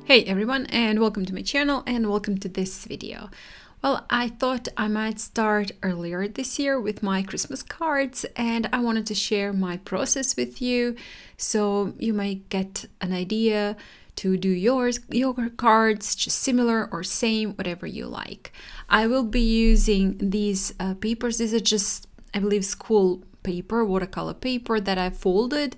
Hey everyone, and welcome to my channel and welcome to this video. Well, I thought I might start earlier this year with my Christmas cards, and I wanted to share my process with you so you might get an idea to do your cards, just similar or same, whatever you like. I will be using these papers. These are just, I believe, school paper, watercolor paper that I folded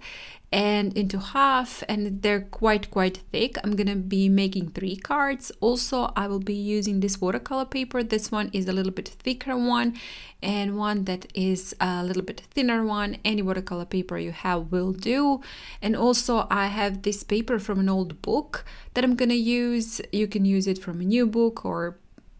and into half, and they're quite thick. I'm gonna be making 3 cards. Also, I will be using this watercolor paper. This one is a little bit thicker one, and one that is a little bit thinner one. Any watercolor paper you have will do. And also I have this paper from an old book that I'm gonna use. You can use it from a new book or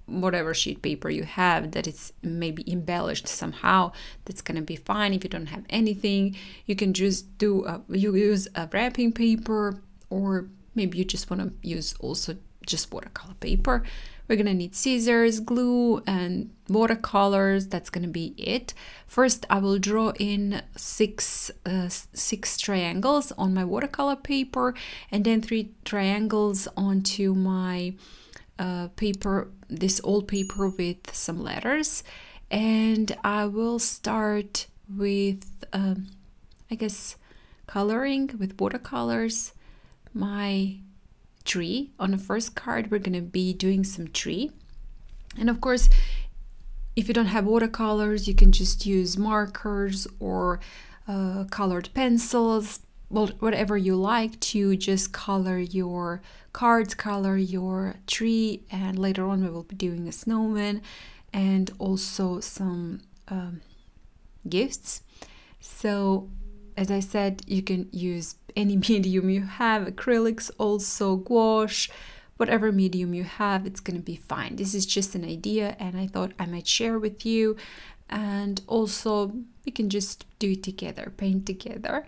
whatever sheet paper you have that is maybe embellished somehow. That's gonna be fine. If you don't have anything, you can just use a wrapping paper, or maybe you just want to use also just watercolor paper. We're gonna need scissors, glue, and watercolors. That's gonna be it. First, I will draw in six triangles on my watercolor paper, and then 3 triangles onto my paper, this old paper with some letters. And I will start with I guess coloring with watercolors my tree. On the first card we're gonna be doing some tree, and of course if you don't have watercolors you can just use markers or colored pencils, well, whatever you like to just color your cards, color your tree. And later on we will be doing a snowman and also some gifts. So as I said, you can use any medium you have, acrylics, also gouache, whatever medium you have, it's gonna be fine. This is just an idea and I thought I might share with you, and also we can just do it together, paint together.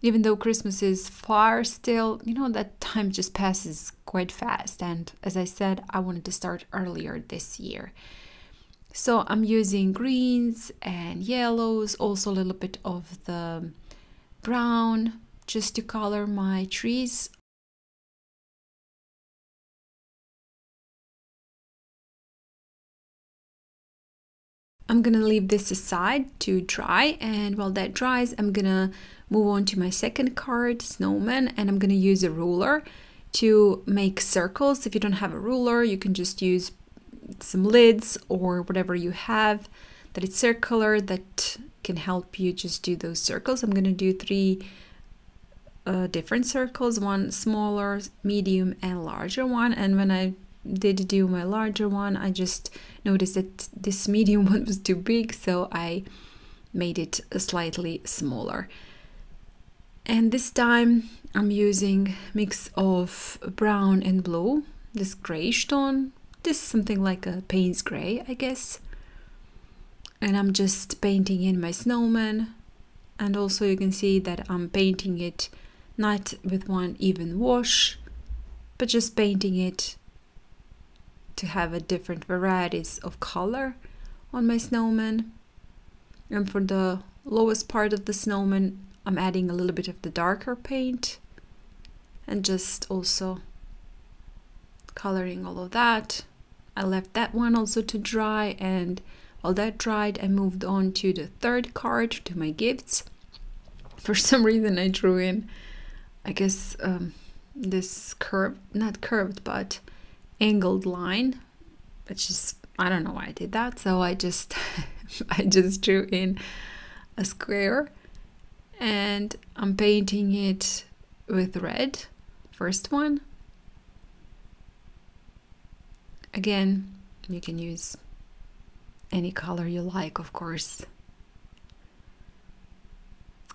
Even though Christmas is far still, you know, that time just passes quite fast. And as I said, I wanted to start earlier this year. So I'm using greens and yellows, also a little bit of the brown, just to color my trees. I'm gonna leave this aside to dry, and while that dries, I'm gonna move on to my second card, snowman, and I'm gonna use a ruler to make circles. If you don't have a ruler, you can just use some lids or whatever you have that is circular that can help you just do those circles. I'm gonna do 3 different circles, one smaller, medium, and larger one. And when I did do my larger one, I just noticed that this medium one was too big, so I made it slightly smaller. And this time I'm using mix of brown and blue, this grayish tone. This is something like a Payne's gray, I guess. And I'm just painting in my snowman. And also you can see that I'm painting it not with one even wash, but just painting it to have a different varieties of color on my snowman. And for the lowest part of the snowman, I'm adding a little bit of the darker paint and just also coloring all of that. I left that one also to dry, and while that dried, I moved on to the third card, to my gifts. For some reason I drew in, I guess, this curved, not curved, but angled line, which is, I don't know why I did that. So I just I just drew in a square, and I'm painting it with red, first one. Again, you can use any color you like, of course.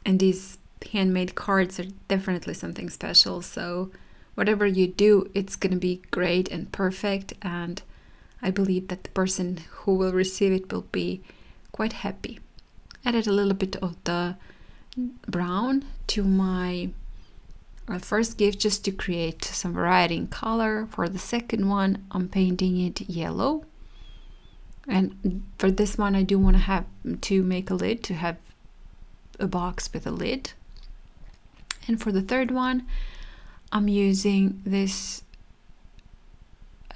And these handmade cards are definitely something special, so whatever you do, it's gonna be great and perfect, and I believe that the person who will receive it will be quite happy. Added a little bit of the brown to my first gift just to create some variety in color. For the second one, I'm painting it yellow, and for this one I do want to have to make a lid, to have a box with a lid. And for the third one, I'm using this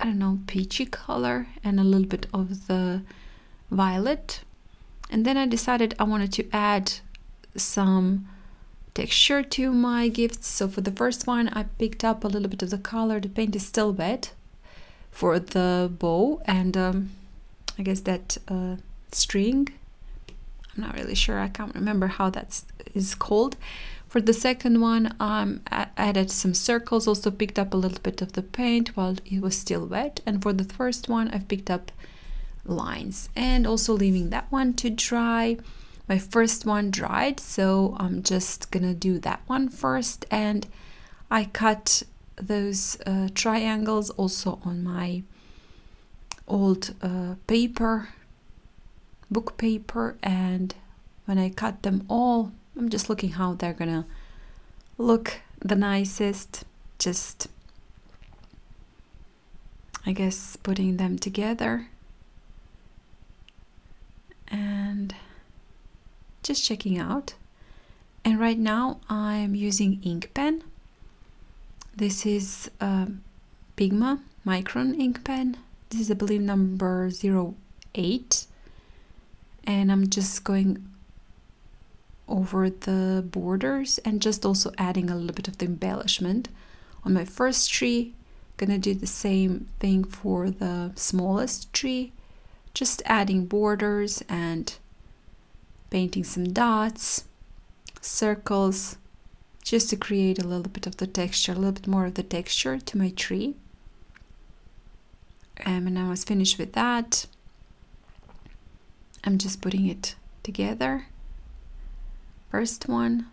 I don't know, peachy color and a little bit of the violet. And then I decided I wanted to add some texture to my gifts. So for the first one, I picked up a little bit of the color. The paint is still wet for the bow and I guess that string. I'm not really sure. I can't remember how that is called. For the second one, I added some circles, also picked up a little bit of the paint while it was still wet. And for the first one, I've picked up lines and also leaving that one to dry. My first one dried, so I'm just gonna do that one first. And I cut those triangles also on my old paper, book paper, and when I cut them all, I'm just looking how they're gonna look the nicest, just I guess putting them together and just checking out. And right now I'm using ink pen. This is Pigma Micron ink pen. This is I believe number 08, and I'm just going over the borders and just also adding a little bit of the embellishment on my first tree. Gonna do the same thing for the smallest tree, just adding borders and painting some dots, circles, just to create a little bit of the texture, a little bit more of the texture to my tree. And when I was finished with that, I'm just putting it together. First one,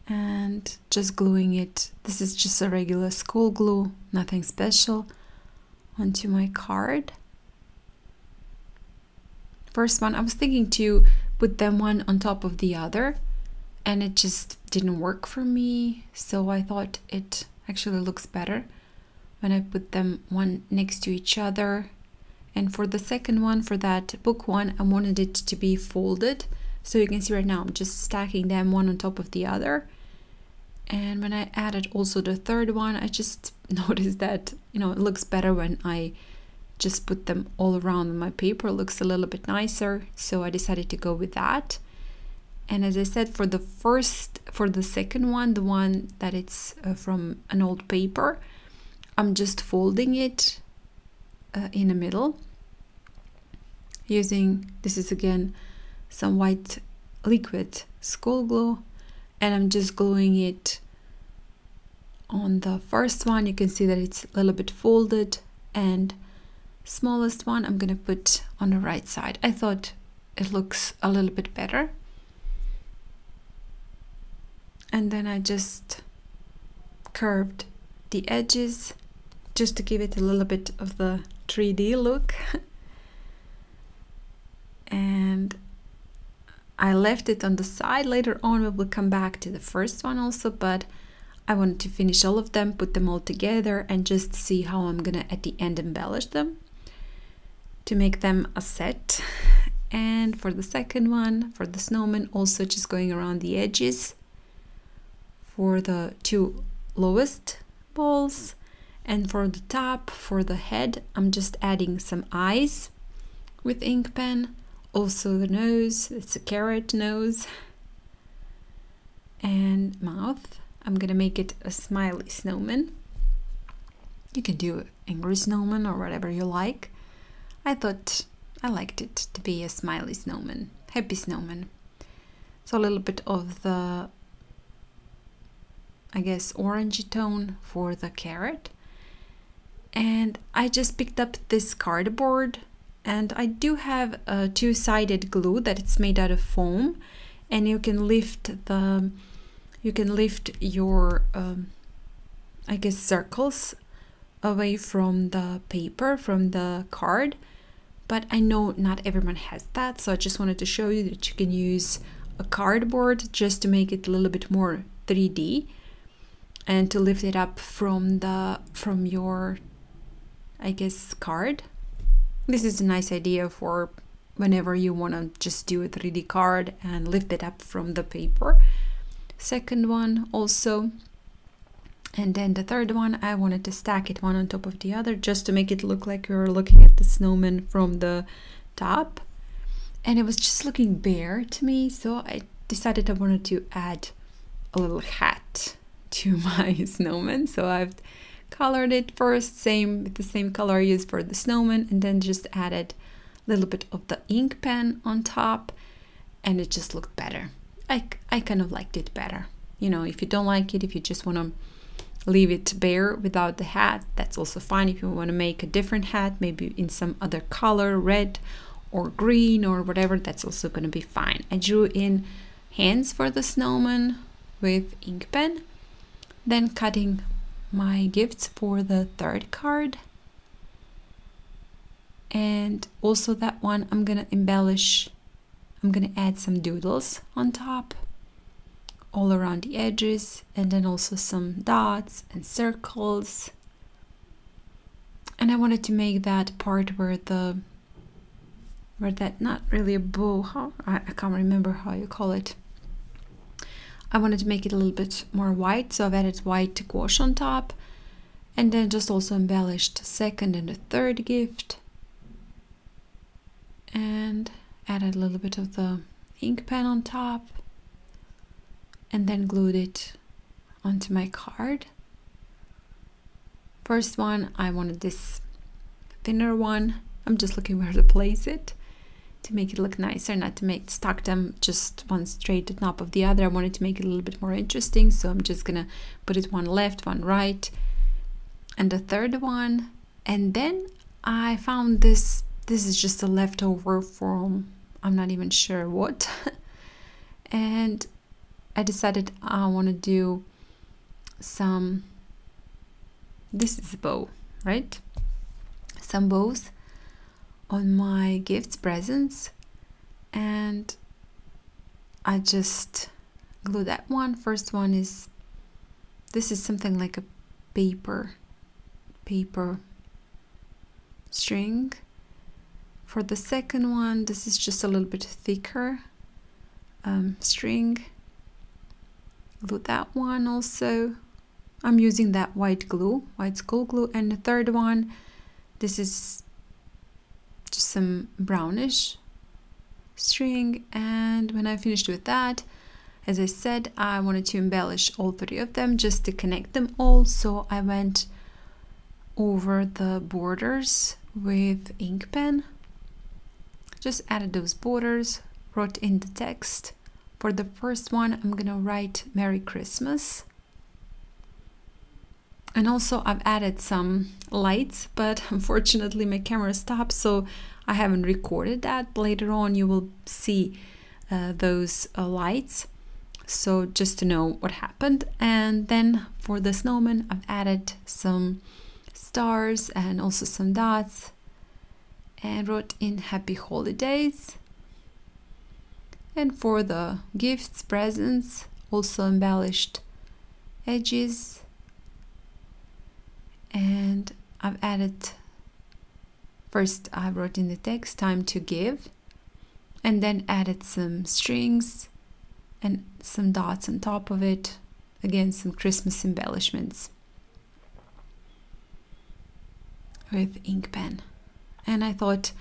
and just gluing it. This is just a regular school glue, nothing special, onto my card. First one, I was thinking to put them one on top of the other, and it just didn't work for me, so I thought it actually looks better when I put them one next to each other. And for the second one, for that book one, I wanted it to be folded. So you can see right now I'm just stacking them one on top of the other. And when I added also the third one, I just noticed that, you know, it looks better when I just put them all around my paper. It looks a little bit nicer, so I decided to go with that. And as I said, for the second one, the one that it's from an old paper, I'm just folding it in the middle using, this is again some white liquid school glue, and I'm just gluing it on the first one. You can see that it's a little bit folded, and smallest one I'm gonna put on the right side. I thought it looks a little bit better. And then I just curved the edges just to give it a little bit of the 3D look. And I left it on the side. Later on we will come back to the first one also, but I wanted to finish all of them, put them all together, and just see how I'm gonna at the end embellish them to make them a set. And for the second one, for the snowman, also just going around the edges for the two lowest balls. And for the top, for the head, I'm just adding some eyes with ink pen. Also the nose, it's a carrot nose, and mouth. I'm gonna make it a smiley snowman. You can do angry snowman or whatever you like. I thought I liked it to be a smiley snowman, happy snowman. So a little bit of the, I guess, orangey tone for the carrot. And I just picked up this cardboard, and I do have a two-sided glue that it's made out of foam, and you can lift your I guess circles away from the paper, from the card, but I know not everyone has that, so I just wanted to show you that you can use a cardboard just to make it a little bit more 3D and to lift it up from your, I guess, card. This is a nice idea for whenever you want to just do a 3D card and lift it up from the paper. Second one also, And then the third one, I wanted to stack it one on top of the other just to make it look like you're looking at the snowman from the top. And it was just looking bare to me, so I decided I wanted to add a little hat to my snowman. So I've colored it first, with the same color I used for the snowman, and then just added a little bit of the ink pen on top, and it just looked better. I kind of liked it better. You know, if you don't like it, if you just want to leave it bare without the hat, that's also fine. If you want to make a different hat, maybe in some other color, red or green or whatever, that's also going to be fine. I drew in hands for the snowman with ink pen, then cutting my gifts for the third card. And also that one I'm going to embellish. I'm going to add some doodles on top, all around the edges, and then also some dots and circles. And I wanted to make that part where that, not really a bow, I can't remember how you call it. I wanted to make it a little bit more white, so I've added white gouache on top, and then just also embellished the second and the third gift, and added a little bit of the ink pen on top, and then glued it onto my card. First one, I wanted this thinner one. I'm just looking where to place it to make it look nicer, not to stack them just one straight at the top of the other. I wanted to make it a little bit more interesting, so I'm just gonna put it one left, one right, and the third one. And then I found this is just a leftover from, I'm not even sure what. And I decided I want to do some, this is a bow, right? Some bows on my gifts, presents, and I just glue that one. First one is, this is something like a paper string. For the second one, this is just a little bit thicker string. Glue that one also. I'm using that white school glue. And the third one, this is just some brownish string. And when I finished with that, as I said, I wanted to embellish all three of them just to connect them all. So I went over the borders with ink pen. Just added those borders, wrote in the text. For the first one, I'm gonna write Merry Christmas. And also I've added some lights, but unfortunately my camera stopped, so I haven't recorded that. Later on you will see those lights, so just to know what happened. And then for the snowman, I've added some stars and also some dots, and wrote in Happy Holidays. And for the gifts, presents, also embellished edges, and I've added, first I wrote in the text time to give, and then added some strings and some dots on top of it, again some Christmas embellishments with ink pen. And I thought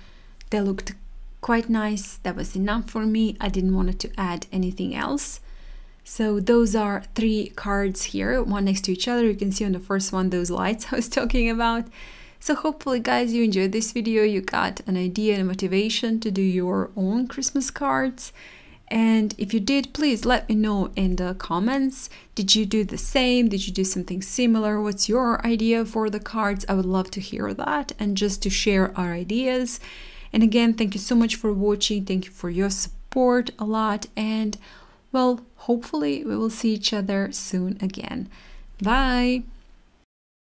they looked quite nice. That was enough for me. I didn't want to add anything else. So those are 3 cards here, one next to each other. You can see on the first one those lights I was talking about. So hopefully guys you enjoyed this video, you got an idea and a motivation to do your own Christmas cards. And if you did, please let me know in the comments. Did you do the same? Did you do something similar? What's your idea for the cards? I would love to hear that and just to share our ideas. And again, thank you so much for watching. Thank you for your support a lot. And well, hopefully we will see each other soon again. Bye!